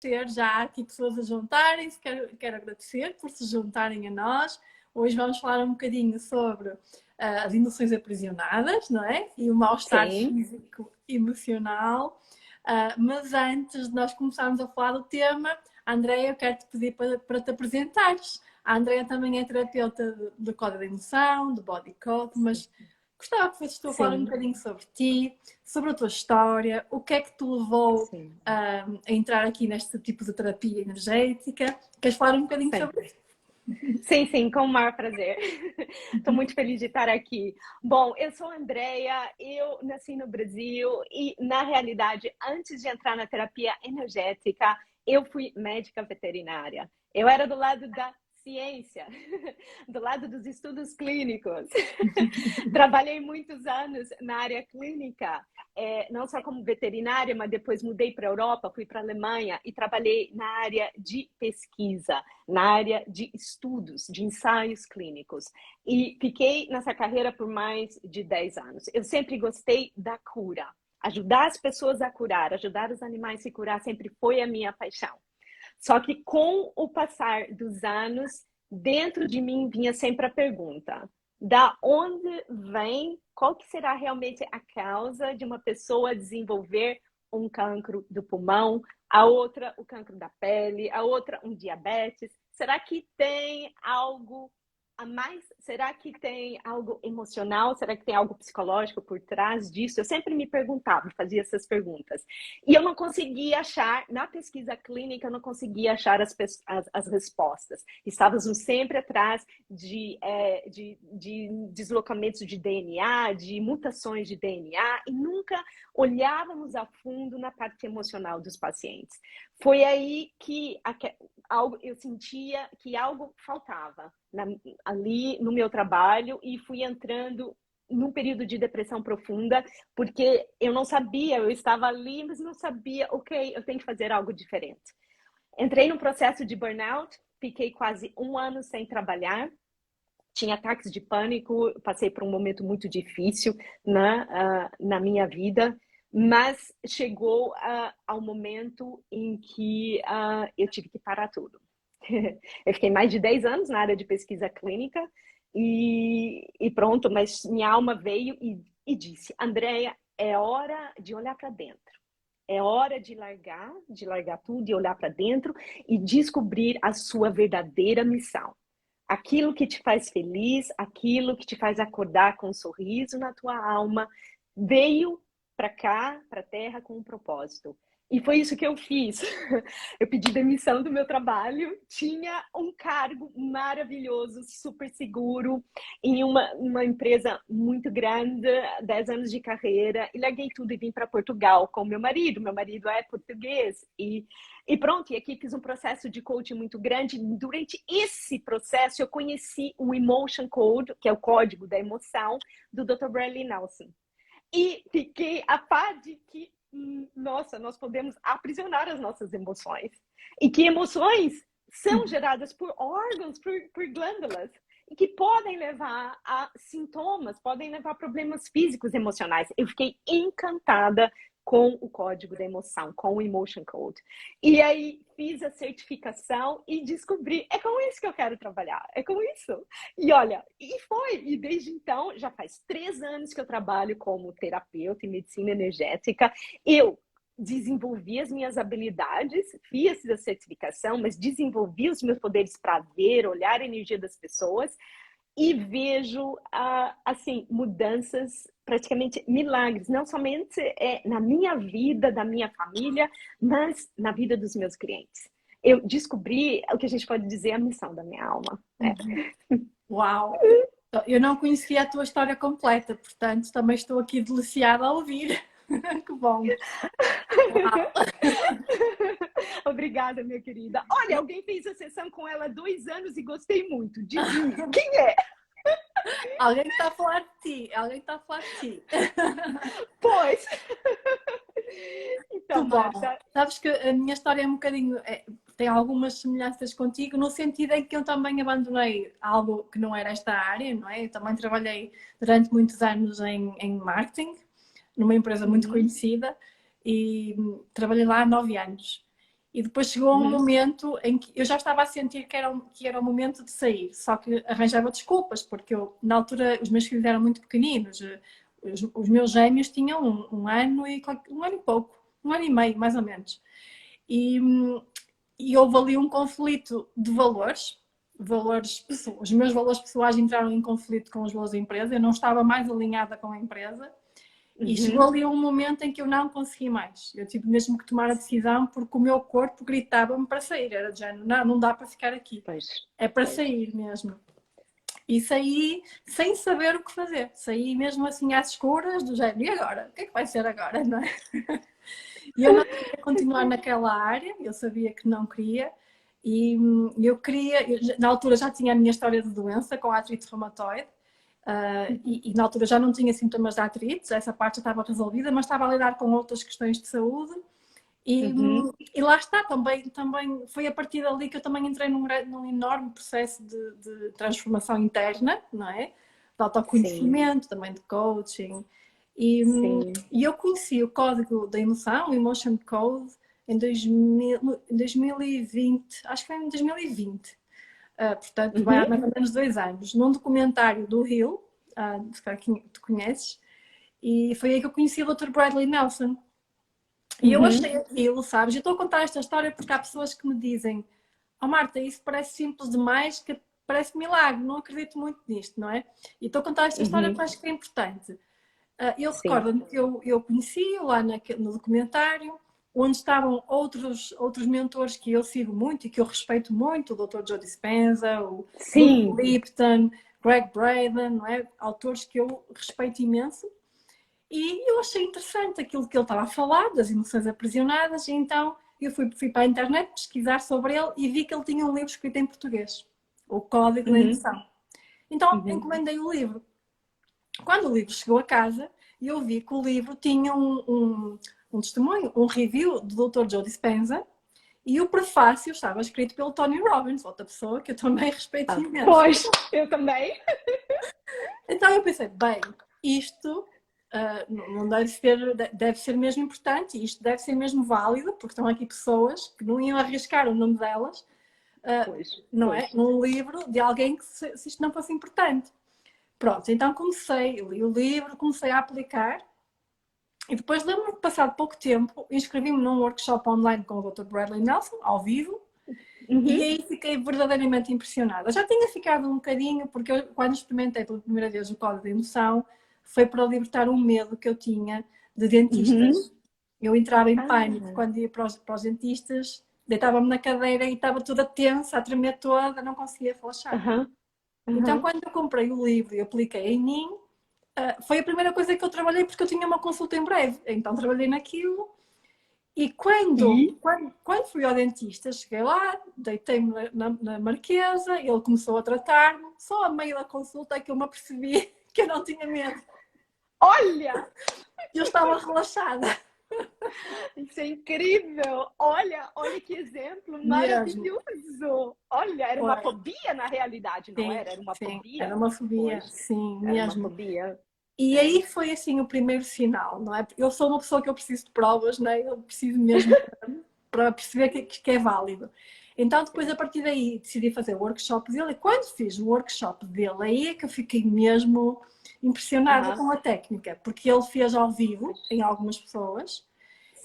ter já aqui pessoas a juntarem-se, quero agradecer por se juntarem a nós. Hoje vamos falar um bocadinho sobre as emoções aprisionadas, não é? E o mal-estar Sim, físico e emocional. Mas antes de nós começarmos a falar do tema, Andréia, eu quero te pedir para te apresentares. A Andréia também é terapeuta de código de emoção, de body code, mas gostava que fosses tu a falar um sim, bocadinho sobre ti, sobre a tua história, o que é que te levou sim, a entrar aqui neste tipo de terapia energética. Queres falar um bocadinho sobre sempre. isso? Sim, sim, com o maior prazer. Estou muito feliz de estar aqui. Bom, eu sou a Andrea, eu nasci no Brasil e, na realidade, antes de entrar na terapia energética, eu fui médica veterinária. Eu era do lado da ciência, do lado dos estudos clínicos. Trabalhei muitos anos na área clínica, não só como veterinária, mas depois mudei para a Europa, fui para a Alemanha e trabalhei na área de pesquisa, na área de estudos, de ensaios clínicos. E fiquei nessa carreira por mais de 10 anos. Eu sempre gostei da cura. Ajudar as pessoas a curar, ajudar os animais a se curar sempre foi a minha paixão. Só que com o passar dos anos, dentro de mim vinha sempre a pergunta: da onde vem, qual que será realmente a causa de uma pessoa desenvolver um cancro do pulmão, a outra o cancro da pele, a outra um diabetes? Será que tem algo a mais? Será que tem algo emocional? Será que tem algo psicológico por trás disso? Eu sempre me perguntava, fazia essas perguntas. E eu não conseguia achar, na pesquisa clínica, eu não conseguia achar as respostas. Estávamos sempre atrás de deslocamentos de DNA, de mutações de DNA, e nunca olhávamos a fundo na parte emocional dos pacientes. Foi aí que eu sentia que algo faltava ali no meu trabalho e fui entrando num período de depressão profunda, porque eu não sabia, eu estava ali, mas não sabia, ok, eu tenho que fazer algo diferente. Entrei num processo de burnout, fiquei quase um ano sem trabalhar, tinha ataques de pânico, passei por um momento muito difícil na minha vida, mas chegou ao momento em que eu tive que parar tudo. Eu fiquei mais de 10 anos na área de pesquisa clínica e pronto, mas minha alma veio e disse: Andréia, é hora de olhar para dentro. É hora de largar tudo e olhar para dentro e descobrir a sua verdadeira missão. Aquilo que te faz feliz, aquilo que te faz acordar com um sorriso na tua alma, veio para cá, para a Terra, com um propósito. E foi isso que eu fiz. Eu pedi demissão do meu trabalho, tinha um cargo maravilhoso, super seguro, em uma empresa muito grande, 10 anos de carreira, e larguei tudo e vim para Portugal com meu marido. Meu marido é português e pronto, e aqui fiz um processo de coaching muito grande. Durante esse processo, eu conheci o Emotion Code, que é o código da emoção, do Dr. Bradley Nelson. E fiquei a par de que, nossa, nós podemos aprisionar as nossas emoções. E que emoções são geradas por órgãos, por glândulas, e que podem levar a sintomas, podem levar a problemas físicos, emocionais. Eu fiquei encantada com o código da emoção, com o Emotion Code. E aí fiz a certificação e descobri, é com isso que eu quero trabalhar, é com isso. E olha, e desde então, já faz 3 anos que eu trabalho como terapeuta em medicina energética. Eu desenvolvi as minhas habilidades, fiz a certificação, mas desenvolvi os meus poderes para ver, olhar a energia das pessoas e vejo assim mudanças, praticamente milagres, não somente na minha vida, da minha família, mas na vida dos meus clientes. Eu descobri o que a gente pode dizer a missão da minha alma. Uau! Eu não conhecia a tua história completa, portanto também estou aqui deliciada a ouvir. Que bom! Uau! Obrigada, minha querida. Olha, alguém fez a sessão com ela há 2 anos e gostei muito. Adivinha? Quem é? Alguém está a falar de ti, alguém está a falar de ti. Pois. Então, Muito bom. Marta. Sabes que a minha história é um bocadinho, tem algumas semelhanças contigo, no sentido em que eu também abandonei algo que não era esta área, não é? Eu também trabalhei durante muitos anos em marketing, numa empresa muito conhecida, e trabalhei lá há 9 anos. E depois chegou um momento em que eu já estava a sentir que era o momento de sair, só que arranjava desculpas, porque eu, na altura, os meus filhos eram muito pequeninos. Os meus gêmeos tinham um ano e pouco, um ano e meio, mais ou menos. E, e houve ali um conflito de valores. Os meus valores pessoais entraram em conflito com os valores da empresa. Eu não estava mais alinhada com a empresa. E chegou ali um momento em que eu não consegui mais. Eu tive mesmo que tomar a decisão porque o meu corpo gritava-me para sair. Era de género, não dá para ficar aqui. É para sair mesmo. E saí sem saber o que fazer. Saí mesmo assim às escuras, do género, e agora? O que é que vai ser agora, não é? E eu não queria continuar naquela área, eu sabia que não queria. E eu queria, na altura já tinha a minha história de doença com a artrite reumatoide. E na altura já não tinha sintomas de artrite, essa parte já estava resolvida, mas estava a lidar com outras questões de saúde. E lá está, também foi a partir dali que eu também entrei num enorme processo de transformação interna, não é? De autoconhecimento, também de coaching. E eu conheci o código da emoção, o Emotion Code, em 2020, acho que foi em 2020. Portanto, vai há mais ou menos 2 anos, num documentário do Hill, que tu conheces, e foi aí que eu conheci o Dr. Bradley Nelson. E eu achei aquilo, sabes? Eu estou a contar esta história porque há pessoas que me dizem: oh Marta, isso parece simples demais, que parece milagre, não acredito muito nisto, não é? E estou a contar esta história porque acho que é importante. Eu recordo-me que eu conheci lá no documentário, onde estavam outros mentores que eu sigo muito e que eu respeito muito, o Dr. Joe Dispenza, o Bruce Lipton, Greg Braden, não é? Autores que eu respeito imenso. E eu achei interessante aquilo que ele estava a falar, das emoções aprisionadas, e então eu fui para a internet pesquisar sobre ele e vi que ele tinha um livro escrito em português, o Código da Emoção. Então encomendei o livro. Quando o livro chegou a casa, eu vi que o livro tinha um testemunho, um review do Dr. Joe Dispenza, e o prefácio estava escrito pelo Tony Robbins, outra pessoa que eu também respeito imenso. Pois, eu também. Então eu pensei, bem, isto não deve ser mesmo importante, isto deve ser mesmo válido, porque estão aqui pessoas que não iam arriscar o nome delas, é? Num livro de alguém que se isto não fosse importante. Pronto, então li o livro, comecei a aplicar e depois lembro-me que passado pouco tempo inscrevi-me num workshop online com o Dr. Bradley Nelson, ao vivo, e aí fiquei verdadeiramente impressionada. Já tinha ficado um bocadinho, porque eu, quando experimentei pela primeira vez o código de emoção, foi para libertar um medo que eu tinha de dentistas. Eu entrava em pânico quando ia para os dentistas, deitava-me na cadeira e estava toda tensa, a tremer toda, não conseguia relaxar. Então, quando eu comprei o livro e apliquei em mim, foi a primeira coisa que eu trabalhei, porque eu tinha uma consulta em breve. Então, trabalhei naquilo. E quando fui ao dentista, cheguei lá, deitei-me na marquesa, ele começou a tratar-me. Só a meio da consulta é que eu me apercebi que eu não tinha medo. Olha! Eu estava relaxada. Isso é incrível! Olha que exemplo maravilhoso! Olha, era uma fobia na realidade, não era? Era uma fobia? Era uma fobia, sim, mesmo. Era uma fobia. E aí foi assim o primeiro sinal, não é? Eu sou uma pessoa que eu preciso de provas, não é? Eu preciso mesmo para perceber que é válido. Então depois a partir daí decidi fazer o workshop dele e quando fiz o workshop dele aí é que eu fiquei mesmo impressionada com a técnica, porque ele fez ao vivo em algumas pessoas.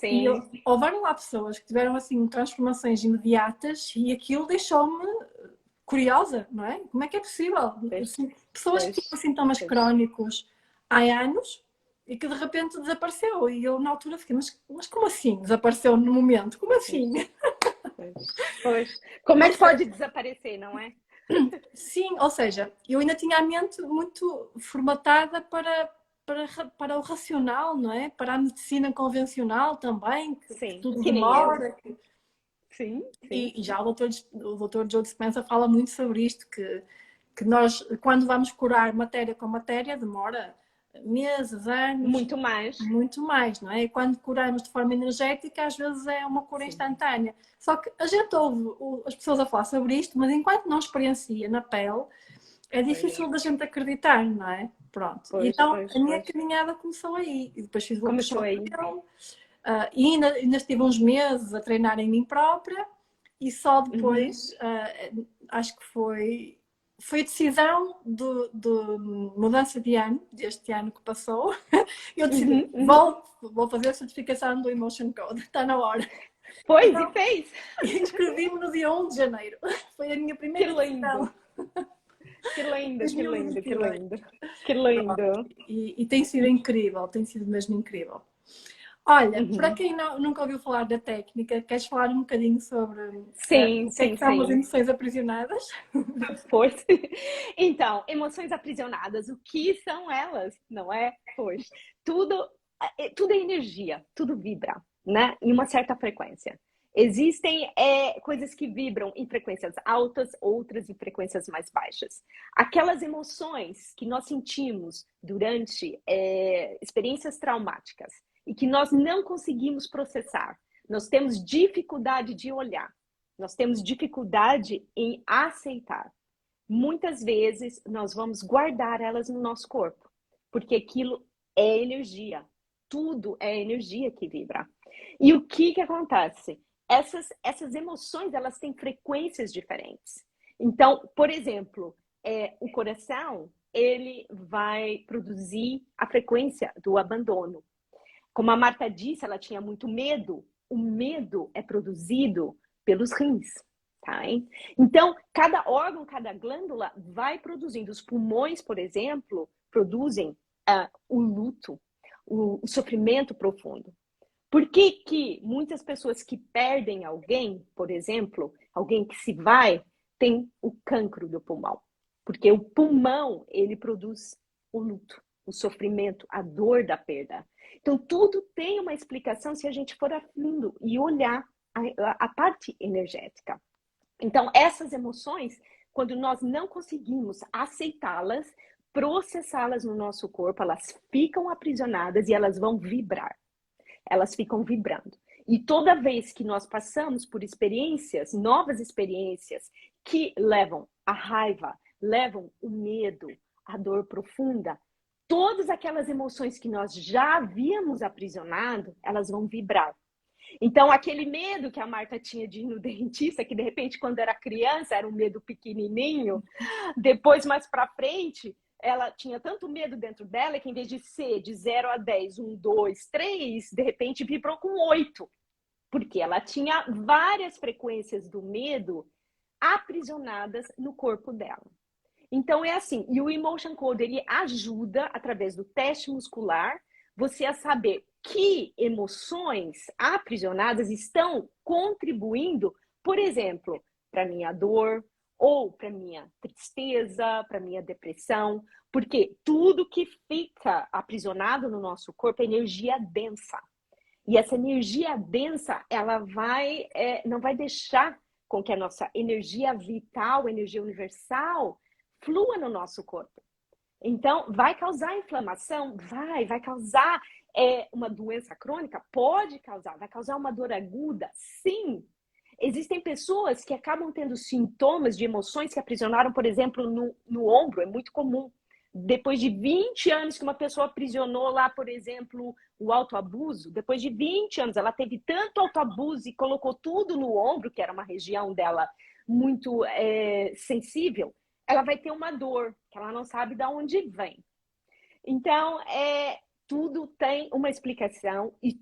E houveram lá pessoas que tiveram assim transformações imediatas e aquilo deixou-me curiosa, não é? Como é que é possível? Assim, pessoas que tinham sintomas crónicos há anos e que de repente desapareceu. E eu na altura fiquei, mas como assim desapareceu no momento? Como assim? Pois. Como é que pode desaparecer, não é? Sim, ou seja, eu ainda tinha a mente muito formatada para o racional, não é? Para a medicina convencional também, que tudo demora. Sim. E já o Dr. Joe Dispenza fala muito sobre isto, que nós, quando vamos curar matéria com matéria, demora meses, anos. Muito mais, não é? E quando curamos de forma energética, às vezes é uma cura instantânea. Só que a gente ouve as pessoas a falar sobre isto, mas enquanto não experiencia na pele, é difícil da gente acreditar, não é? Pronto. Então, a minha caminhada começou aí. E depois fiz o workshop dele. E ainda estive uns meses a treinar em mim própria e só depois, acho que foi a decisão de mudança de ano, deste ano que passou. Eu decidi, vou fazer a certificação do Emotion Code, está na hora. Pois, Então, e fez! Inscrevi-me no dia 1 de janeiro. Foi a minha primeira decisão. Que lindo, que lindo, que 2022. lindo. Que lindo. E tem sido incrível, tem sido mesmo incrível. Olha, para quem nunca ouviu falar da técnica, queres falar um bocadinho sobre o que é que são as emoções aprisionadas? Pois. Então, emoções aprisionadas, o que são elas, não é? Pois, tudo é energia, tudo vibra, né? Em uma certa frequência. Existem coisas que vibram em frequências altas, outras em frequências mais baixas. Aquelas emoções que nós sentimos durante experiências traumáticas e que nós não conseguimos processar, nós temos dificuldade de olhar, nós temos dificuldade em aceitar. Muitas vezes nós vamos guardar elas no nosso corpo, porque aquilo é energia, tudo é energia que vibra. E o que acontece? Essas emoções, elas têm frequências diferentes. Então, por exemplo, o coração, ele vai produzir a frequência do abandono. Como a Marta disse, ela tinha muito medo. O medo é produzido pelos rins, tá? Então, cada órgão, cada glândula vai produzindo. Os pulmões, por exemplo, produzem o luto, o sofrimento profundo. Por que muitas pessoas que perdem alguém, por exemplo, alguém que se vai, tem o cancro do pulmão? Porque o pulmão, ele produz o luto, o sofrimento, a dor da perda. Então, tudo tem uma explicação se a gente for a fundo e olhar a parte energética. Então, essas emoções, quando nós não conseguimos aceitá-las, processá-las no nosso corpo, elas ficam aprisionadas e elas vão vibrar. Elas ficam vibrando. E toda vez que nós passamos por experiências, novas experiências, que levam a raiva, levam o medo, a dor profunda, todas aquelas emoções que nós já havíamos aprisionado, elas vão vibrar. Então, aquele medo que a Marta tinha de ir no dentista, que de repente, quando era criança, era um medo pequenininho, depois, mais para frente, ela tinha tanto medo dentro dela que, em vez de ser de 0 a 10, 1, 2, 3, de repente vibrou com 8. Porque ela tinha várias frequências do medo aprisionadas no corpo dela. Então, é assim, e o Emotion Code, ele ajuda, através do teste muscular, você a saber que emoções aprisionadas estão contribuindo, por exemplo, para minha dor, ou para minha tristeza, para minha depressão, porque tudo que fica aprisionado no nosso corpo é energia densa. E essa energia densa, ela não vai deixar com que a nossa energia vital, energia universal, flua no nosso corpo. Então, vai causar inflamação? Vai causar uma doença crônica? Pode causar. Vai causar uma dor aguda? Sim. Existem pessoas que acabam tendo sintomas de emoções que aprisionaram, por exemplo, no ombro. É muito comum. Depois de 20 anos que uma pessoa aprisionou lá, por exemplo, o autoabuso, depois de 20 anos ela teve tanto autoabuso e colocou tudo no ombro, que era uma região dela muito sensível, ela vai ter uma dor, que ela não sabe de onde vem. Então, tudo tem uma explicação e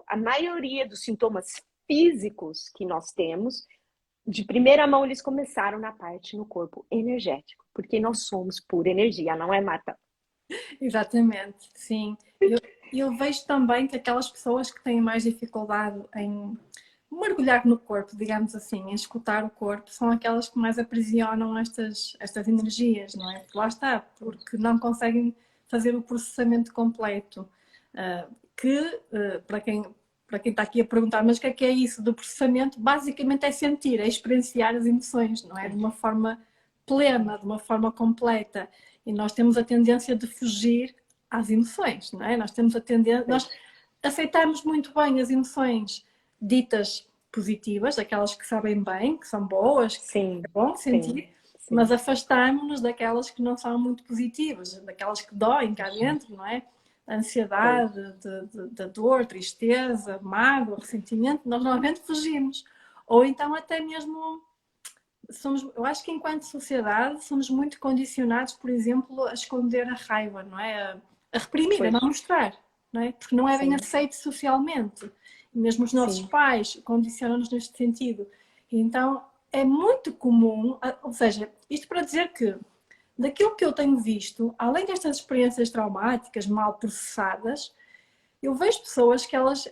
a maioria dos sintomas físicos que nós temos, de primeira mão, eles começaram na parte no corpo energético, porque nós somos pura energia, não é, Marta? Exatamente, sim. Eu vejo também que aquelas pessoas que têm mais dificuldade em mergulhar no corpo, digamos assim, em escutar o corpo, são aquelas que mais aprisionam estas energias, não é? Porque lá está, porque não conseguem fazer o processamento completo. Para quem está aqui a perguntar, mas o que é isso do processamento? Basicamente é sentir, é experienciar as emoções, não é? De uma forma plena, de uma forma completa. E nós temos a tendência de fugir às emoções, não é? Nós aceitamos muito bem as emoções ditas positivas, aquelas que sabem bem, que são boas, que é bom sentir, sim. Mas afastamos-nos daquelas que não são muito positivas, daquelas que doem cá dentro, não é? ansiedade, de dor, tristeza, mágoa, ressentimento, nós normalmente fugimos. Ou então até mesmo eu acho que enquanto sociedade somos muito condicionados, por exemplo, a esconder a raiva, não é? A reprimir, a Pois, não mostrar, não é? Porque não é bem sim, aceito socialmente. E mesmo os nossos sim. pais condicionam-nos neste sentido. Então é muito comum, ou seja, isto para dizer que daquilo que eu tenho visto, além destas experiências traumáticas mal processadas, eu vejo pessoas que elas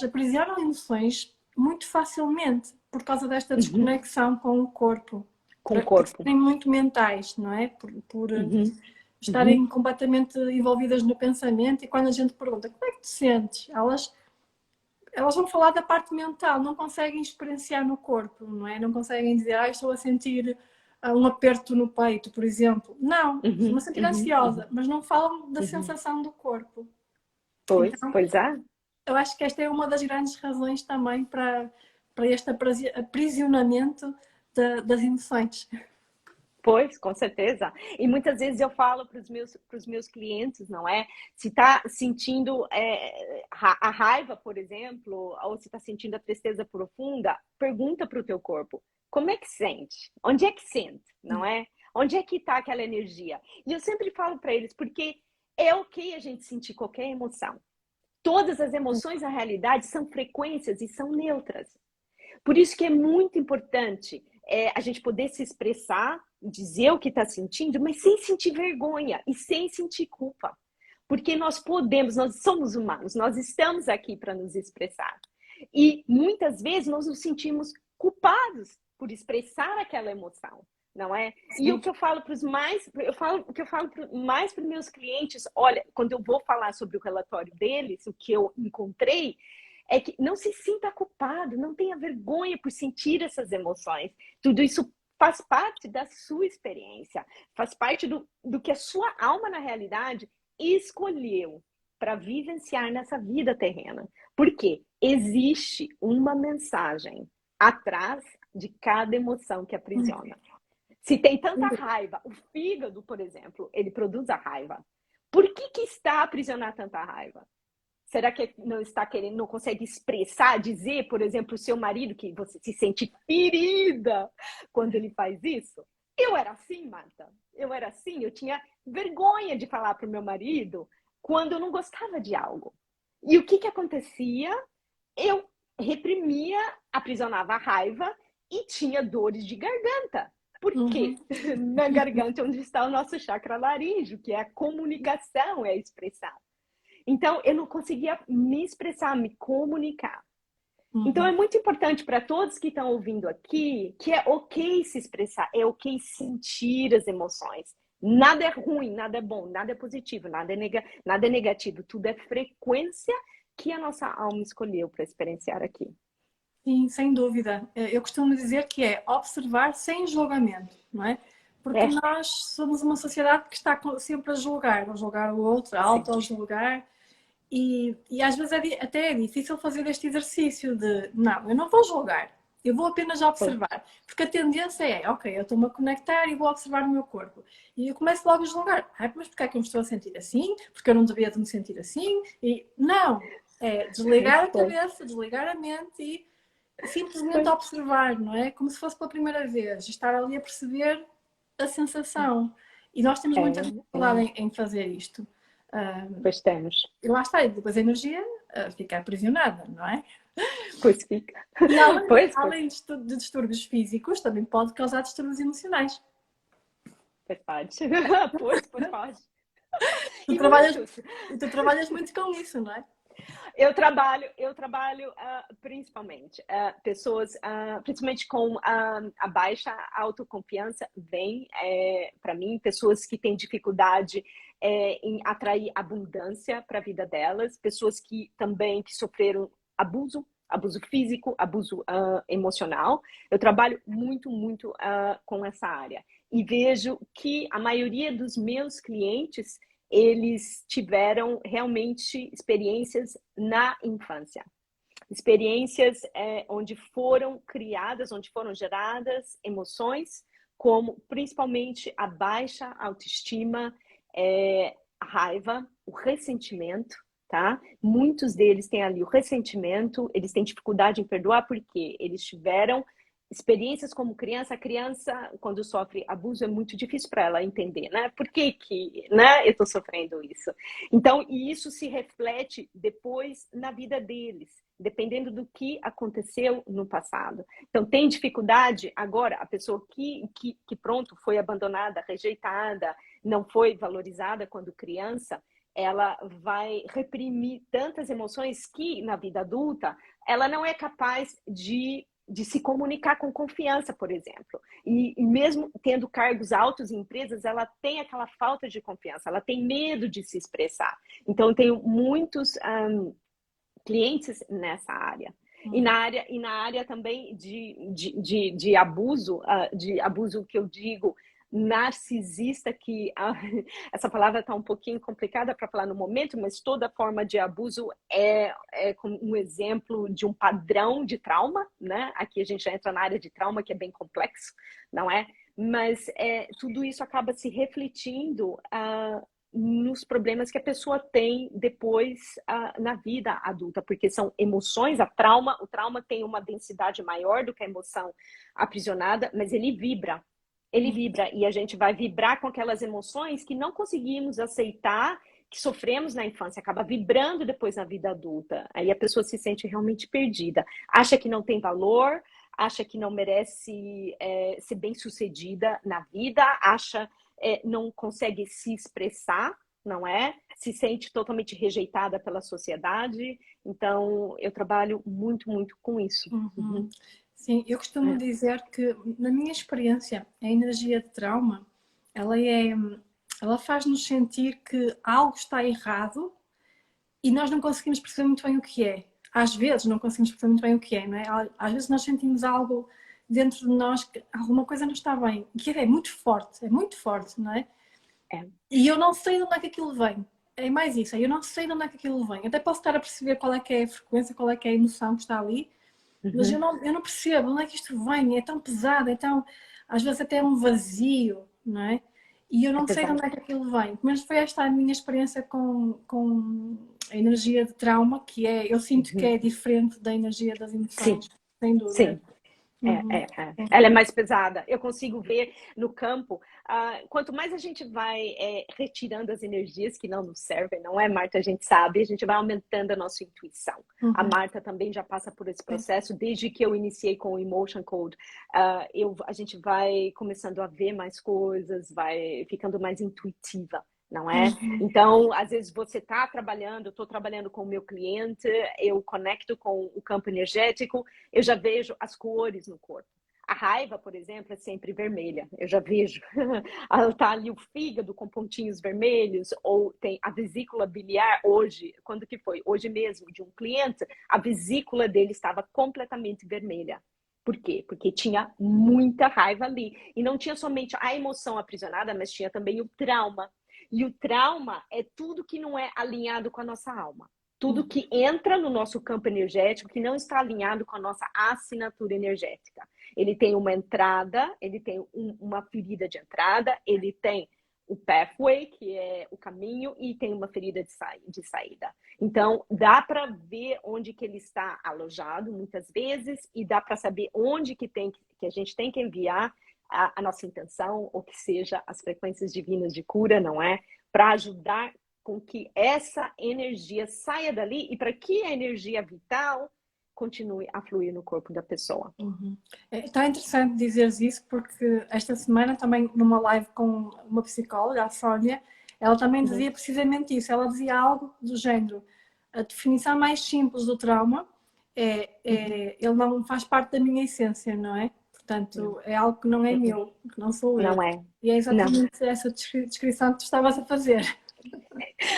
aprisionam emoções muito facilmente por causa desta Uhum. desconexão com o corpo, Com o por corpo. serem muito mentais, não é? Por Uhum. estarem Uhum. completamente envolvidas no pensamento, e quando a gente pergunta como é que te sentes, elas vão falar da parte mental, não conseguem experienciar no corpo, não é? Não conseguem dizer, estou a sentir um aperto no peito, por exemplo. Não, estou a Uhum. sentir Uhum. ansiosa, Uhum. mas não falam da Uhum. sensação do corpo. Pois, Então, pois é. eu acho que esta é uma das grandes razões também para este aprisionamento das emoções. Pois, com certeza. E muitas vezes eu falo para os meus clientes, não é? Se está sentindo a raiva, por exemplo, ou se está sentindo a tristeza profunda, pergunta para o teu corpo, como é que sente? Onde é que sente, não é? Onde é que está aquela energia? E eu sempre falo para eles, porque é ok a gente sentir qualquer emoção. Todas as emoções, na realidade, são frequências e são neutras. Por isso que é muito importante a gente poder se expressar, dizer o que está sentindo, mas sem sentir vergonha e sem sentir culpa. Porque nós podemos, nós somos humanos, nós estamos aqui para nos expressar. E muitas vezes nós nos sentimos culpados por expressar aquela emoção, não é? E o Sim. que eu falo para os mais, o que eu falo mais para os meus clientes, olha, quando eu vou falar sobre o relatório deles, o que eu encontrei, é que não se sinta culpado, não tenha vergonha por sentir essas emoções. Tudo isso faz parte da sua experiência, faz parte do que a sua alma, na realidade, escolheu para vivenciar nessa vida terrena. Porque existe uma mensagem atrás de cada emoção que aprisiona. Se tem tanta raiva, o fígado, por exemplo, ele produz a raiva. Por que está a aprisionar tanta raiva? Será que não está querendo, não consegue expressar, dizer, por exemplo, o seu marido que você se sente ferida quando ele faz isso? Eu era assim, Marta. Eu era assim. Eu tinha vergonha de falar para o meu marido quando eu não gostava de algo. E o que acontecia? Eu reprimia, aprisionava a raiva e tinha dores de garganta. Por Uhum. quê? Na garganta, onde está o nosso chakra laríngeo, que é a comunicação, é a expressar. Então, eu não conseguia me expressar, me comunicar. Então, é Uhum. muito importante para todos que estão ouvindo aqui que é ok se expressar, é ok sentir as emoções. Nada é ruim, nada é bom, nada é positivo, nada é negativo. Tudo é frequência que a nossa alma escolheu para experienciar aqui. Sim, sem dúvida. Eu costumo dizer que é observar sem julgamento, não é? Porque É, nós somos uma sociedade que está sempre a julgar o outro, a sim. auto-julgar, e às vezes até é difícil fazer este exercício de, não, eu não vou julgar, eu vou apenas observar. Porque a tendência é, ok, eu estou-me a conectar e vou observar o meu corpo. E eu começo logo a julgar, mas porquê é que eu me estou a sentir assim? Porque eu não devia de me sentir assim? E não, é desligar a Foi, cabeça, desligar a mente e simplesmente foi. observar, não é? Como se fosse pela primeira vez, estar ali a perceber a sensação. E nós temos É, muita é, dificuldade em fazer isto. pois temos. E lá está, e depois a energia fica aprisionada, não é? Pois fica. E além, Pois. além de distúrbios físicos, também pode causar distúrbios emocionais. Faz parte. Pois, faz parte. Tu E trabalhas, muitos. tu trabalhas muito com isso, não é? Eu trabalho principalmente pessoas, principalmente com a baixa autoconfiança, vem para mim, pessoas que têm dificuldade em atrair abundância para a vida delas, pessoas que também que sofreram abuso físico, abuso emocional. Eu trabalho muito, muito com essa área. E vejo que a maioria dos meus clientes eles tiveram realmente experiências na infância. Experiências onde foram criadas, onde foram geradas emoções, como principalmente a baixa autoestima, a raiva, o ressentimento, tá? Muitos deles têm ali o ressentimento, eles têm dificuldade em perdoar porque eles tiveram experiências como criança. A criança, quando sofre abuso, é muito difícil para ela entender, né? Por que que, né, eu tô sofrendo isso? Então, e isso se reflete depois na vida deles, dependendo do que aconteceu no passado. Então, tem dificuldade agora, a pessoa que pronto, foi abandonada, rejeitada, não foi valorizada quando criança, ela vai reprimir tantas emoções que, na vida adulta, ela não é capaz de se comunicar com confiança, por exemplo. E mesmo tendo cargos altos em empresas, ela tem aquela falta de confiança, ela tem medo de se expressar. Então, eu tenho muitos clientes nessa área. E na área também de abuso que eu digo, narcisista, que essa palavra está um pouquinho complicada para falar no momento, mas toda forma de abuso é como um exemplo de um padrão de trauma, né? Aqui a gente já entra na área de trauma, que é bem complexo, não é? Mas tudo isso acaba se refletindo nos problemas que a pessoa tem depois na vida adulta, porque são emoções, o trauma tem uma densidade maior do que a emoção aprisionada, mas ele vibra e a gente vai vibrar com aquelas emoções que não conseguimos aceitar, que sofremos na infância, acaba vibrando depois na vida adulta. Aí a pessoa se sente realmente perdida, acha que não tem valor, acha que não merece ser bem-sucedida na vida, não consegue se expressar, não é? Se sente totalmente rejeitada pela sociedade. Então, eu trabalho muito, muito com isso. Uhum. Sim, eu costumo dizer que, na minha experiência, a energia de trauma, ela faz-nos sentir que algo está errado e nós não conseguimos perceber muito bem o que é. Às vezes não conseguimos perceber muito bem o que é, não é? Às vezes nós sentimos algo dentro de nós, que alguma coisa não está bem. Que é muito forte, não é? E eu não sei de onde é que aquilo vem. É mais isso, eu não sei de onde é que aquilo vem. Até posso estar a perceber qual é que é a frequência, qual é que é a emoção que está ali, mas eu não percebo de onde é que isto vem. É tão pesado, é tão... Às vezes até é um vazio, não é? E eu não sei de onde é que aquilo vem. Mas foi esta a minha experiência com a energia de trauma, que eu sinto que é diferente da energia das emoções, sem dúvida. Sim. Ela é mais pesada. Eu consigo ver no campo, quanto mais a gente vai retirando as energias que não nos servem, não é, Marta? A gente sabe, a gente vai aumentando a nossa intuição. A Marta também já passa por esse processo, desde que eu iniciei com o Emotion Code. A gente vai começando a ver mais coisas, vai ficando mais intuitiva. Não é? Então, às vezes você está trabalhando, eu estou trabalhando com o meu cliente, eu conecto com o campo energético, eu já vejo as cores no corpo. A raiva, por exemplo, é sempre vermelha. Eu já vejo. Está ali o fígado com pontinhos vermelhos, ou tem a vesícula biliar hoje. Quando que foi? Hoje mesmo, de um cliente, a vesícula dele estava completamente vermelha. Por quê? Porque tinha muita raiva ali. E não tinha somente a emoção aprisionada, mas tinha também o trauma. E o trauma é tudo que não é alinhado com a nossa alma. Tudo que entra no nosso campo energético que não está alinhado com a nossa assinatura energética. Ele tem uma entrada, ele tem uma ferida de entrada, ele tem o pathway, que é o caminho, e tem uma ferida de saída. Então, dá para ver onde que ele está alojado, muitas vezes, e dá para saber onde que a gente tem que enviar a nossa intenção, ou que seja, as frequências divinas de cura, não é? Para ajudar com que essa energia saia dali e para que a energia vital continue a fluir no corpo da pessoa. Está interessante dizeres isso, porque esta semana também numa live com uma psicóloga, a Sónia, ela também dizia precisamente isso. Ela dizia algo do género: a definição mais simples do trauma ele não faz parte da minha essência, não é? Portanto, é algo que não é meu, que não sou eu. Não é. E é exatamente essa descrição que tu estavas a fazer.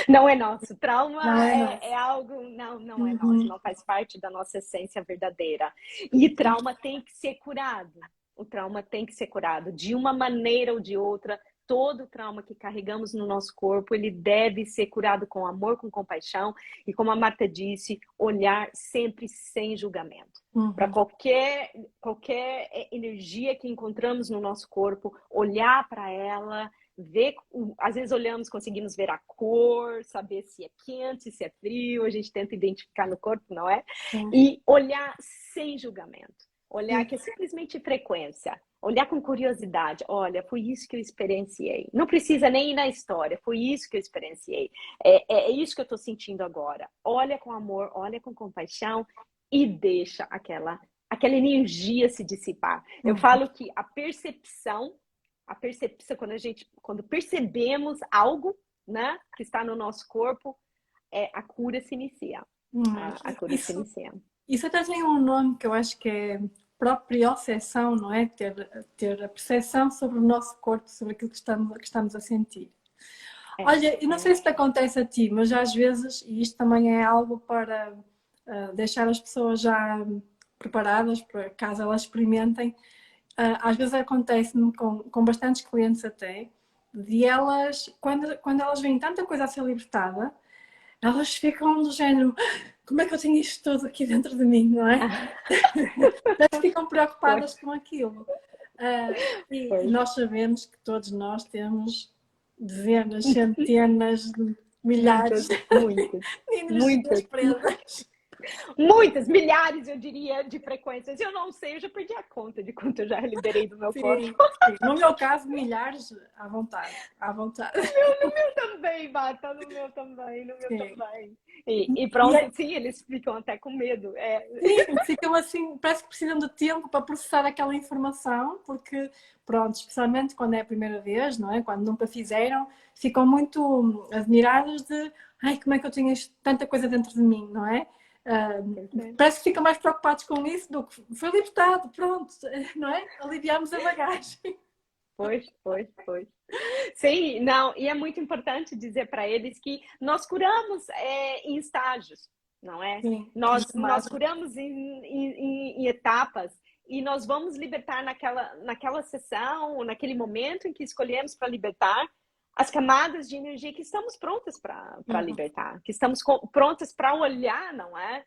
Não é nosso. Trauma Não é nosso. é algo, não é nosso, não faz parte da nossa essência verdadeira. E trauma tem que ser curado. O trauma tem que ser curado. De uma maneira ou de outra, todo trauma que carregamos no nosso corpo, ele deve ser curado com amor, com compaixão e, como a Marta disse, olhar sempre sem julgamento. Para qualquer energia que encontramos no nosso corpo, olhar para ela, ver, às vezes olhamos, conseguimos ver a cor, saber se é quente, se é frio, a gente tenta identificar no corpo, não é? E olhar sem julgamento. Olhar que é simplesmente frequência. Olhar com curiosidade. Olha, foi isso que eu experienciei. Não precisa nem ir na história. Foi isso que eu experienciei. É isso que eu estou sentindo agora. Olha com amor, olha com compaixão e deixa aquela energia se dissipar. Eu falo que a percepção, quando percebemos algo, né, que está no nosso corpo, a cura se inicia. A cura se inicia. Isso até tem um nome que eu acho que é proprioceção, não é? Ter a percepção sobre o nosso corpo, sobre aquilo que estamos a sentir. Olha, eu não sei se te acontece a ti, mas às vezes, e isto também é algo para deixar as pessoas já preparadas, para caso elas experimentem, às vezes acontece-me com bastantes clientes até, de elas, quando elas veem tanta coisa a ser libertada, elas ficam do género, como é que eu tenho isto tudo aqui dentro de mim, não é? Elas ficam preocupadas com aquilo. E nós sabemos que todos nós temos dezenas, centenas, milhares de energias presas. Muitas, milhares, eu diria, de frequências. Eu não sei, eu já perdi a conta de quanto eu já liberei do meu corpo. Sim. No meu caso, milhares, à vontade. No meu também, Marta, no meu também. E pronto, sim, eles ficam até com medo. Sim, ficam assim, parece que precisam de tempo para processar aquela informação, porque, pronto, especialmente quando é a primeira vez, não é? Quando nunca fizeram, ficam muito admirados de, ai, como é que eu tenho tanta coisa dentro de mim, não é? Parece que ficam mais preocupados com isso do que foi libertado, pronto, não é? Aliviamos a bagagem. Pois. Sim, não, e é muito importante dizer para eles que nós curamos em estágios, não é? Sim, nós curamos em etapas e nós vamos libertar naquela sessão, naquele momento em que escolhemos para libertar as camadas de energia que estamos prontas para libertar, que estamos prontas para olhar, não é?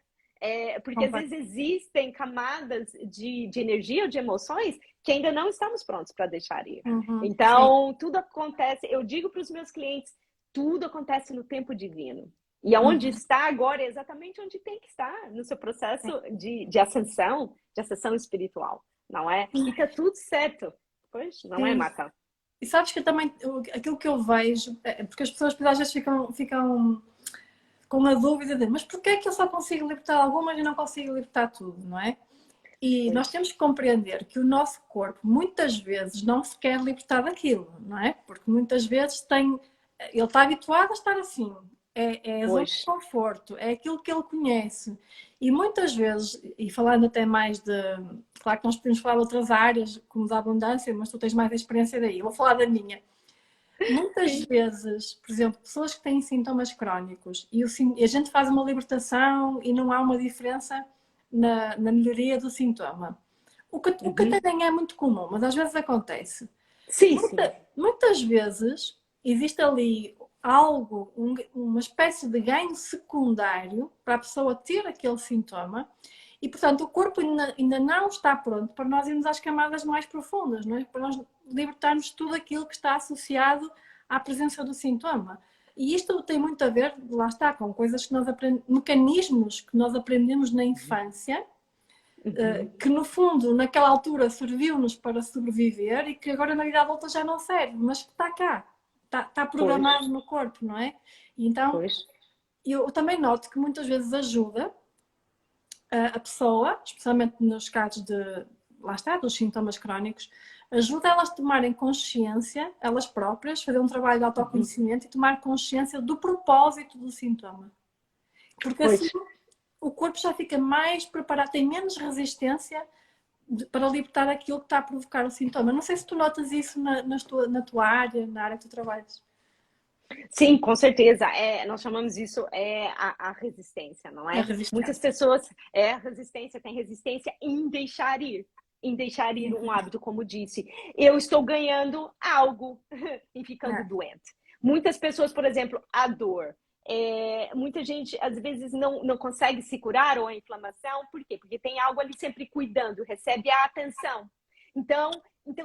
Porque às vezes existem camadas de energia ou de emoções que ainda não estamos prontos para deixar ir. Então, tudo acontece, eu digo para os meus clientes, tudo acontece no tempo divino. E aonde está agora é exatamente onde tem que estar, no seu processo de ascensão espiritual, não é? E tá tudo certo. Pois, não é, Marta? E sabes que também, aquilo que eu vejo, porque as pessoas às vezes ficam com uma dúvida de, mas porquê é que eu só consigo libertar algumas e não consigo libertar tudo, não é? E nós temos que compreender que o nosso corpo muitas vezes não se quer libertar daquilo, não é? Porque muitas vezes ele está habituado a estar assim. É a zona de conforto, é aquilo que ele conhece. E muitas vezes, e falando até mais de... Claro que nós podemos falar de outras áreas, como da abundância, mas tu tens mais a experiência daí. Eu vou falar da minha. Muitas vezes, por exemplo, pessoas que têm sintomas crónicos e a gente faz uma libertação e não há uma diferença na melhoria do sintoma. O que até nem é muito comum, mas às vezes acontece. Sim. Muitas vezes existe ali algo, uma espécie de ganho secundário para a pessoa ter aquele sintoma e, portanto, o corpo ainda não está pronto para nós irmos às camadas mais profundas, não é? Para nós libertarmos tudo aquilo que está associado à presença do sintoma. E isto tem muito a ver, lá está, com coisas que nós mecanismos que nós aprendemos na infância, que no fundo, naquela altura, serviu-nos para sobreviver e que agora na vida adulta já não serve, mas que está cá. Está programado no corpo, não é? E então, eu também noto que muitas vezes ajuda a pessoa, especialmente nos casos lá está, dos sintomas crónicos, ajuda elas a tomarem consciência, elas próprias, fazer um trabalho de autoconhecimento e tomar consciência do propósito do sintoma. Porque assim o corpo já fica mais preparado, tem menos resistência para libertar aquilo que está a provocar o sintoma. Não sei se tu notas isso na tua área, na área que tu trabalhas. Sim, com certeza. Nós chamamos isso a resistência, não é? Muitas pessoas resistência tem resistência em deixar ir, em deixar ir um hábito, como disse. Eu estou ganhando algo em ficando doente. Muitas pessoas, por exemplo, a dor. Muita gente, às vezes, não consegue se curar ou a inflamação. Por quê? Porque tem algo ali sempre cuidando, recebe a atenção. Então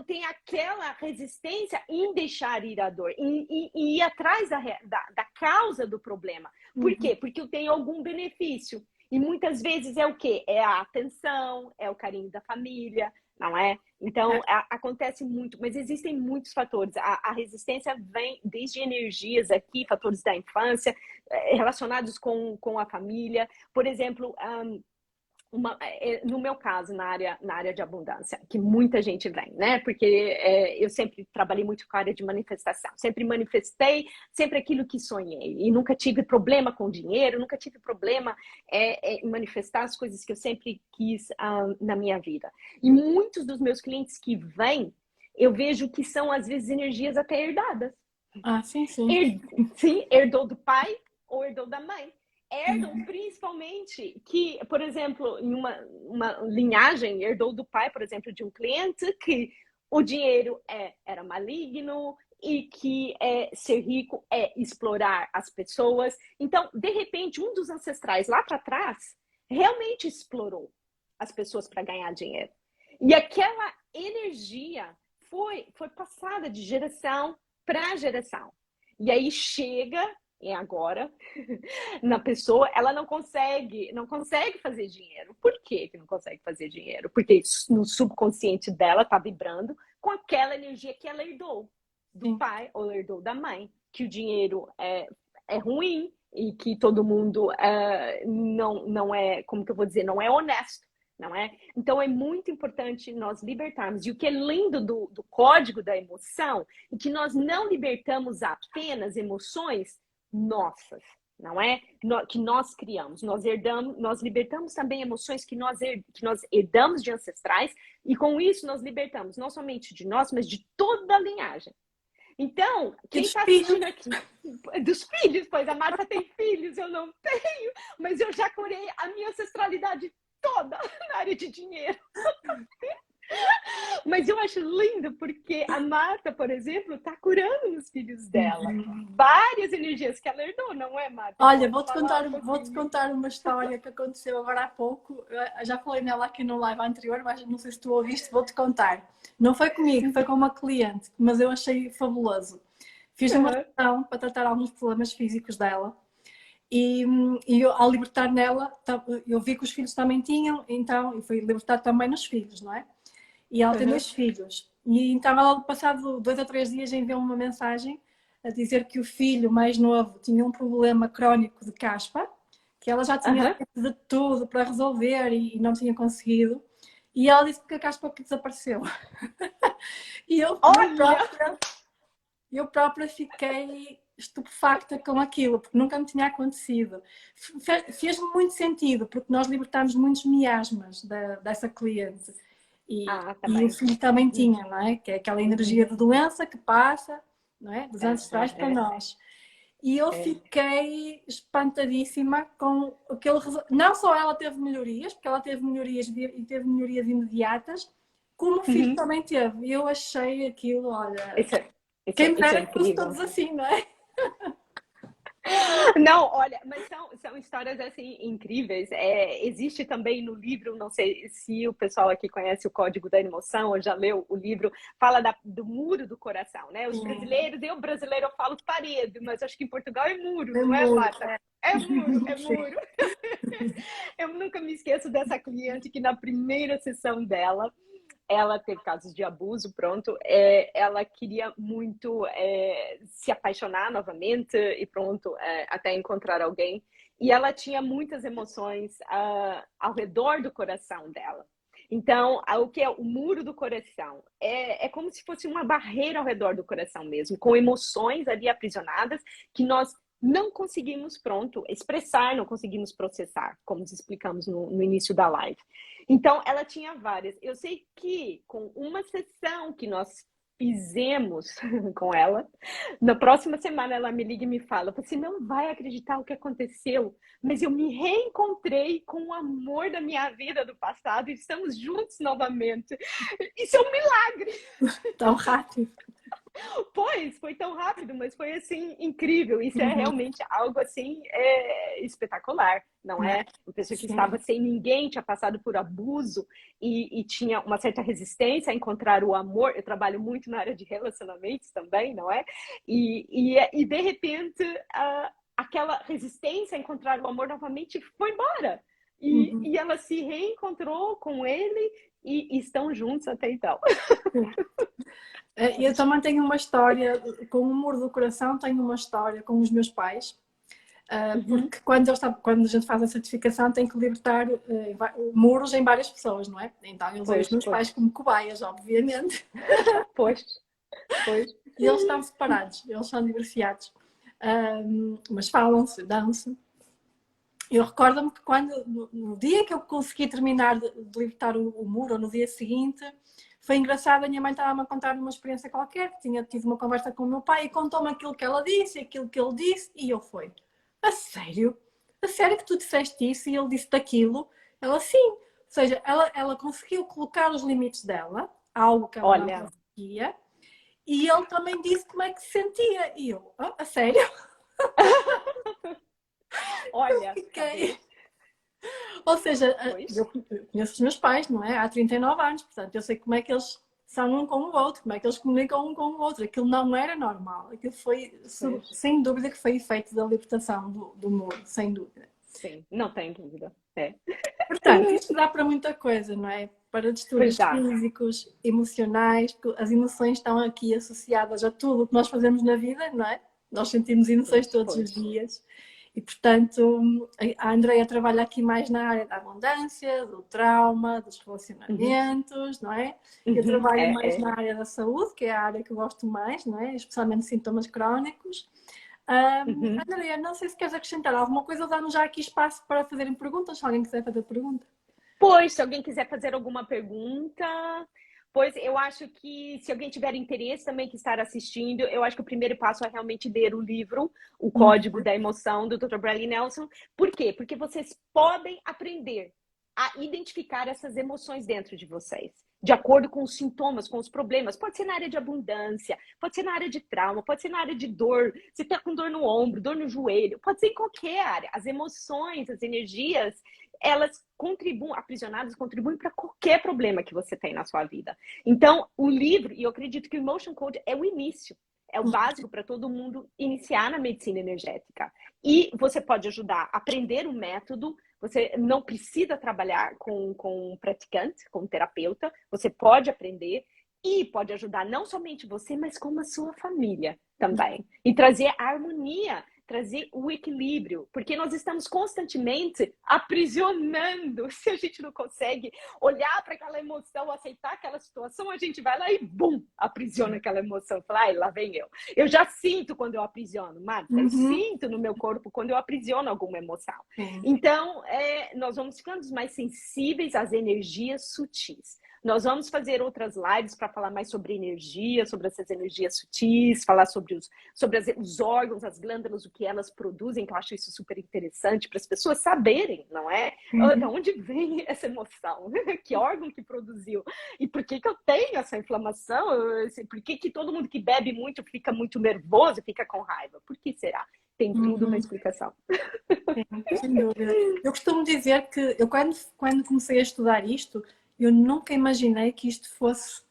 tem aquela resistência em deixar ir a dor, em ir atrás da causa do problema. Por quê? Porque eu tenho algum benefício. E muitas vezes é o quê? É a atenção, é o carinho da família, não é? Então, acontece muito, mas existem muitos fatores. A resistência vem desde energias aqui, fatores da infância, relacionados com a família. Por exemplo, no meu caso, na área de abundância, que muita gente vem, né? Porque eu sempre trabalhei muito com a área de manifestação, sempre manifestei, sempre aquilo que sonhei, e nunca tive problema com dinheiro, nunca tive problema em manifestar as coisas que eu sempre quis na minha vida. E muitos dos meus clientes que vêm, eu vejo que são, às vezes, energias até herdadas. Sim, sim. Sim, herdou do pai ou herdou da mãe. Herdam principalmente que, por exemplo, em uma linhagem, herdou do pai, por exemplo, de um cliente, que o dinheiro era maligno e que ser rico é explorar as pessoas. Então, de repente, um dos ancestrais lá para trás realmente explorou as pessoas para ganhar dinheiro. E aquela energia foi passada de geração para geração. E aí chega agora na pessoa, ela não consegue fazer dinheiro. Por que não consegue fazer dinheiro? Porque no subconsciente dela está vibrando com aquela energia que ela herdou do pai ou herdou da mãe, que o dinheiro é ruim e que todo mundo não é, como que eu vou dizer, não é honesto. Não é? Então, é muito importante nós libertarmos. E o que é lindo do código da emoção é que nós não libertamos apenas emoções nossas, não é? Que nós criamos. Nós libertamos também emoções que nós herdamos de ancestrais, e com isso nós libertamos não somente de nós, mas de toda a linhagem. Então, quem está assistindo aqui, dos filhos, pois a Marta tem filhos, eu não tenho, mas eu já curei a minha ancestralidade toda na área de dinheiro. Mas eu acho lindo porque a Marta, por exemplo, está curando nos filhos dela. Várias energias que ela herdou, não é, Marta? Olha, vou-te contar uma história que aconteceu agora há pouco. Eu já falei nela aqui no live anterior, mas não sei se tu ouviste, vou-te contar. Não foi comigo, foi com uma cliente, mas eu achei fabuloso. Fiz uma sessão para tratar alguns problemas físicos dela. E eu, ao libertar nela, eu vi que os filhos também tinham, então, e fui libertar também nos filhos, não é? E ela tem 2 filhos. E então ela, passado 2 ou 3 dias, enviou-me uma mensagem a dizer que o filho mais novo tinha um problema crónico de caspa, que ela já tinha feito de tudo para resolver e não tinha conseguido. E ela disse que a caspa desapareceu. E eu própria fiquei estupefacta com aquilo, porque nunca me tinha acontecido. Fez-me muito sentido, porque nós libertámos muitos miasmas dessa cliente. E o filho também tinha, não é? Que é aquela energia de doença que passa, não é? Dos ancestrais para nós. E eu fiquei espantadíssima com aquele resultado. Não só ela teve melhorias, porque ela teve melhorias e teve melhorias imediatas, como o filho também teve. E eu achei aquilo, olha... Quem me dera que fosse todos assim, não é? Não, olha, mas são histórias assim incríveis. Existe também no livro, não sei se o pessoal aqui conhece o Código da Emoção ou já leu o livro, fala do muro do coração, né? Os brasileiros, eu falo parede, mas acho que em Portugal é muro, não é, Marta? É muro, é muro. Eu nunca me esqueço dessa cliente que na primeira sessão dela, ela teve casos de abuso, pronto, ela queria muito se apaixonar novamente e pronto, até encontrar alguém. E ela tinha muitas emoções ao redor do coração dela. Então, o que é o muro do coração? É como se fosse uma barreira ao redor do coração mesmo, com emoções ali aprisionadas que nós não conseguimos, pronto, expressar, não conseguimos processar, como explicamos no início da live. Então, ela tinha várias. Eu sei que com uma sessão que nós fizemos com ela. Na próxima semana ela me liga e me fala: você não vai acreditar o que aconteceu, mas eu me reencontrei com o amor da minha vida do passado e estamos juntos novamente. Isso é um milagre. Tão rápido. Pois, foi tão rápido, mas foi assim incrível. Isso é realmente algo assim espetacular, não é? Uma pessoa que estava sem ninguém, tinha passado por abuso e tinha uma certa resistência a encontrar o amor. Eu trabalho muito na área de relacionamentos também, não é? E de repente aquela resistência a encontrar o amor novamente foi embora. E ela se reencontrou com ele e estão juntos até então. Eu também tenho uma história, com o humor do coração, tenho uma história com os meus pais, porque quando a gente faz a certificação tem que libertar muros em várias pessoas, não é? Então eu usei os meus pais como cobaias, obviamente. Pois. E eles estão separados, eles são divorciados, mas falam-se, dão-se. Eu recordo-me que no dia que eu consegui terminar de libertar o muro, ou no dia seguinte, foi engraçado, a minha mãe estava-me a contar uma experiência qualquer, que tinha tido uma conversa com o meu pai e contou-me aquilo que ela disse, aquilo que ele disse, e eu fui: a sério? A sério que tu disseste isso e ele disse daquilo? Ela sim. Ou seja, ela conseguiu colocar os limites dela, algo que ela não conseguia, e ele também disse como é que se sentia. E eu: a sério? Olha, fiquei... Ou seja, eu conheço os meus pais, não é? Há 39 anos, portanto, eu sei como é que eles são um com o outro, como é que eles comunicam um com o outro. Aquilo não era normal. Aquilo foi, sem dúvida, que foi efeito da libertação do muro, sem dúvida. Sim, não tenho dúvida. Portanto, isto dá para muita coisa, não é? Para distúrbios físicos, emocionais, porque as emoções estão aqui associadas a tudo o que nós fazemos na vida, não é? Nós sentimos emoções todos os dias. E, portanto, a Andreia trabalha aqui mais na área da abundância, do trauma, dos relacionamentos, não é? Eu trabalho mais na área da saúde, que é a área que eu gosto mais, não é? Especialmente sintomas crónicos. Andreia, não sei se queres acrescentar alguma coisa ou dá-nos já aqui espaço para fazerem perguntas, se alguém quiser fazer pergunta. Pois, se alguém quiser fazer alguma pergunta... Pois, eu acho que se alguém tiver interesse também que estar assistindo, eu acho que o primeiro passo é realmente ler o livro, O Código da Emoção, do Dr. Bradley Nelson. Por quê? Porque vocês podem aprender a identificar essas emoções dentro de vocês, de acordo com os sintomas, com os problemas. Pode ser na área de abundância, pode ser na área de trauma, pode ser na área de dor. Você está com dor no ombro, dor no joelho, pode ser em qualquer área. As emoções, as energias, elas contribuem, aprisionadas, contribuem para qualquer problema que você tem na sua vida. Então, o livro, e eu acredito que o Emotion Code é o início, é o básico para todo mundo iniciar na medicina energética. E você pode ajudar a aprender o método. Você não precisa trabalhar com um praticante, com um terapeuta. Você pode aprender e pode ajudar não somente você, mas como a sua família também. E trazer harmonia, trazer o equilíbrio, porque nós estamos constantemente aprisionando. Se a gente não consegue olhar para aquela emoção, aceitar aquela situação, a gente vai lá e bum, aprisiona aquela emoção. Fala: ai, lá vem eu. Eu já sinto quando eu aprisiono, Marta. Eu sinto no meu corpo quando eu aprisiono alguma emoção. Então, nós vamos ficando mais sensíveis às energias sutis. Nós vamos fazer outras lives para falar mais sobre energia, sobre essas energias sutis, falar sobre os órgãos, as glândulas, o que elas produzem, que eu acho isso super interessante para as pessoas saberem, não é? De onde vem essa emoção? Que órgão que produziu? E por que eu tenho essa inflamação? Por que todo mundo que bebe muito fica muito nervoso, fica com raiva? Por que será? Tem tudo uma explicação. Sem dúvida. Eu costumo dizer que eu quando comecei a estudar isto, eu nunca imaginei que isto fosse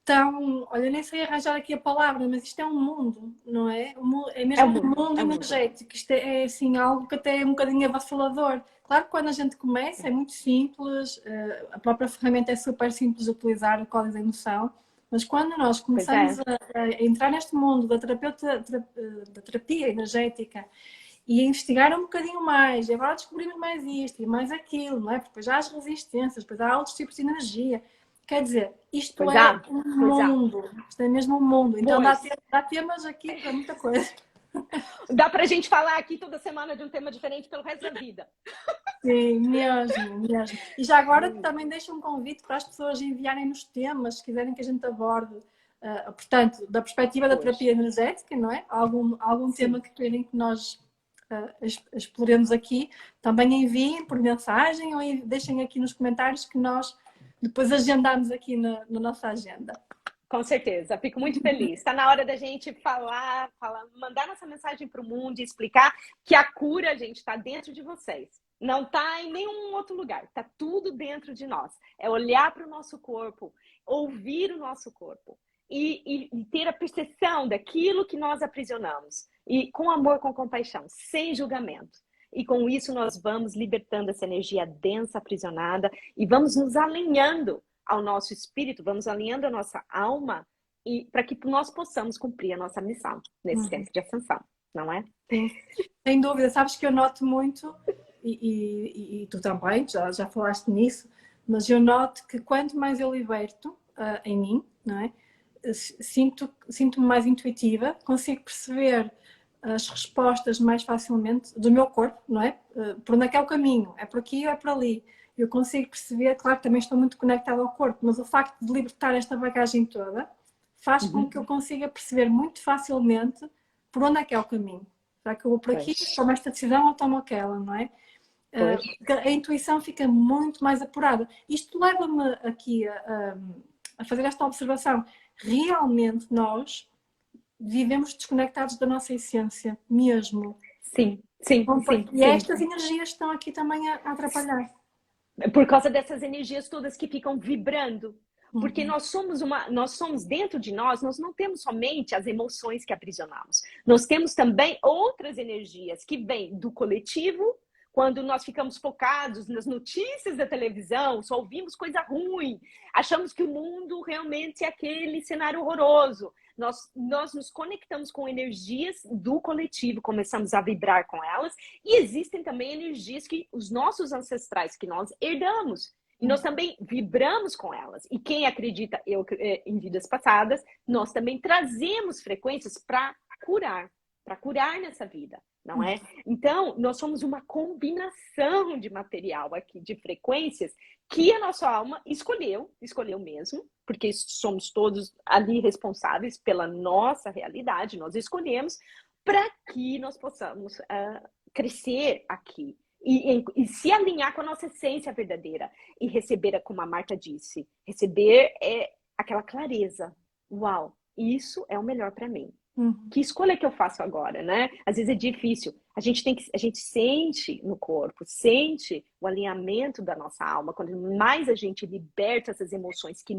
tão... Olha, nem sei arranjar aqui a palavra, mas isto é um mundo, não é? É mesmo um mundo energético. Isto é assim, algo que até é um bocadinho avassalador. Claro que quando a gente começa é muito simples, a própria ferramenta é super simples de utilizar, o código da emoção, mas quando nós começamos a entrar neste mundo da terapia energética e a investigar um bocadinho mais, e agora descobrimos mais isto e mais aquilo, não é? Porque depois há as resistências, depois há outros tipos de energia. Quer dizer, isto é um mundo, isto é mesmo um mundo. Então dá temas aqui para muita coisa. Dá pra gente falar aqui toda semana de um tema diferente pelo resto da vida. Sim, mesmo. E já agora também deixo um convite para as pessoas enviarem nos temas, se quiserem que a gente aborde Portanto, da perspectiva da Pois. terapia energética, não é? Algum Sim. tema que querem que nós exploremos aqui, também enviem por mensagem ou deixem aqui nos comentários que nós depois agendamos aqui na nossa agenda. Com certeza, fico muito feliz. Está na hora da gente mandar nossa mensagem para o mundo e explicar que a cura, gente, está dentro de vocês. Não está em nenhum outro lugar. Está tudo dentro de nós. É olhar para o nosso corpo, ouvir o nosso corpo e ter a percepção daquilo que nós aprisionamos. E com amor, com compaixão, sem julgamento. E com isso nós vamos libertando essa energia densa, aprisionada e vamos nos alinhando ao nosso espírito, vamos alinhando a nossa alma e para que nós possamos cumprir a nossa missão nesse tempo de ascensão, não é? Sim, sem dúvida. Sabes que eu noto muito, e tu também, já falaste nisso, mas eu noto que quanto mais eu liberto em mim, não é? Sinto-me mais intuitiva, consigo perceber as respostas mais facilmente do meu corpo, não é? Por onde é que é o caminho? É por aqui ou é por ali? Eu consigo perceber, claro que também estou muito conectada ao corpo, mas o facto de libertar esta bagagem toda faz com que eu consiga perceber muito facilmente por onde é que é o caminho. Será que eu vou por aqui, tomo esta decisão ou tomo aquela, não é? A intuição fica muito mais apurada. Isto leva-me aqui a fazer esta observação. Realmente nós vivemos desconectados da nossa essência mesmo. Sim, sim, sim. E estas energias estão aqui também a atrapalhar. Por causa dessas energias todas que ficam vibrando. Porque nós somos dentro de nós não temos somente as emoções que aprisionamos. Nós temos também outras energias que vêm do coletivo. Quando nós ficamos focados nas notícias da televisão, só ouvimos coisa ruim, achamos que o mundo realmente é aquele cenário horroroso. Nós nos conectamos com energias do coletivo, começamos a vibrar com elas, e existem também energias que os nossos ancestrais, que nós herdamos, e nós também vibramos com elas. E quem acredita em vidas passadas, nós também trazemos frequências para curar nessa vida. Não é? Então, nós somos uma combinação de material aqui, de frequências, que a nossa alma escolheu mesmo, porque somos todos ali responsáveis pela nossa realidade, nós escolhemos para que nós possamos crescer aqui e se alinhar com a nossa essência verdadeira e receber, como a Marta disse, receber aquela clareza. Uau, isso é o melhor para mim. Que escolha que eu faço agora, né? Às vezes é difícil. A gente sente no corpo, sente o alinhamento da nossa alma. Quando mais a gente liberta essas emoções que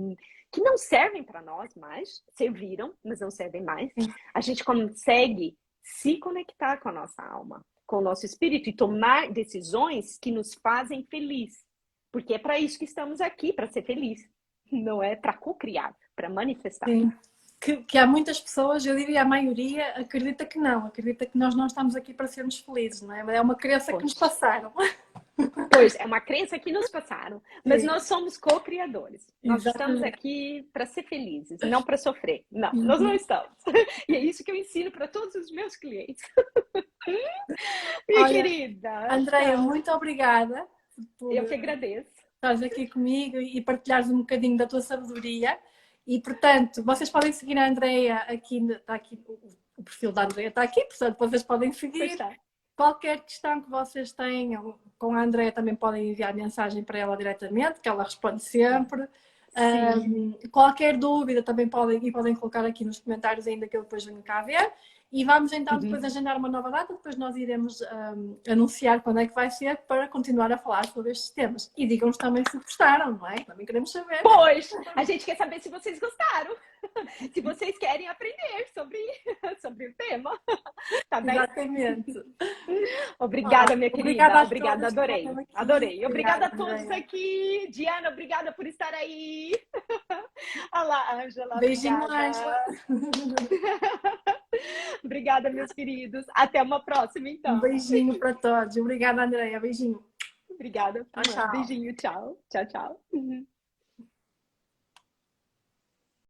não servem para nós mais, serviram, mas não servem mais, a gente consegue se conectar com a nossa alma, com o nosso espírito e tomar decisões que nos fazem feliz. Porque é para isso que estamos aqui, para ser feliz. Não é para co-criar, para manifestar. Sim. Que há muitas pessoas, eu diria a maioria, acredita que nós não estamos aqui para sermos felizes, não é? É uma crença que nos passaram. Pois, é uma crença que nos passaram, mas nós somos co-criadores. Nós estamos aqui para ser felizes, não para sofrer. Não, nós não estamos. E é isso que eu ensino para todos os meus clientes. Minha querida. Andreia, muito obrigada. Eu que agradeço. Estás aqui comigo e partilhares um bocadinho da tua sabedoria. E, portanto, vocês podem seguir a Andreia aqui, está aqui, o perfil da Andreia está aqui, portanto, vocês podem seguir. Qualquer questão que vocês tenham com a Andreia também podem enviar mensagem para ela diretamente, que ela responde sempre. Qualquer dúvida também podem colocar aqui nos comentários, ainda que eu depois venho cá ver. E vamos então depois agendar uma nova data, depois nós iremos anunciar quando é que vai ser para continuar a falar sobre estes temas. E digam-nos também se gostaram, não é? Também queremos saber. Pois, a gente quer saber se vocês gostaram. Se vocês querem aprender sobre o tema. Tá bem? Exatamente. Obrigada, minha querida. Obrigada, adorei. Adorei. Obrigada a todos aqui. Diana, obrigada por estar aí. Olha lá, Ângela. Beijinho, Ângela. Obrigada, meus queridos. Até uma próxima, então. Um beijinho para todos. Obrigada, Andreia. Beijinho. Obrigada. Tchau. Beijinho, tchau. Tchau, tchau.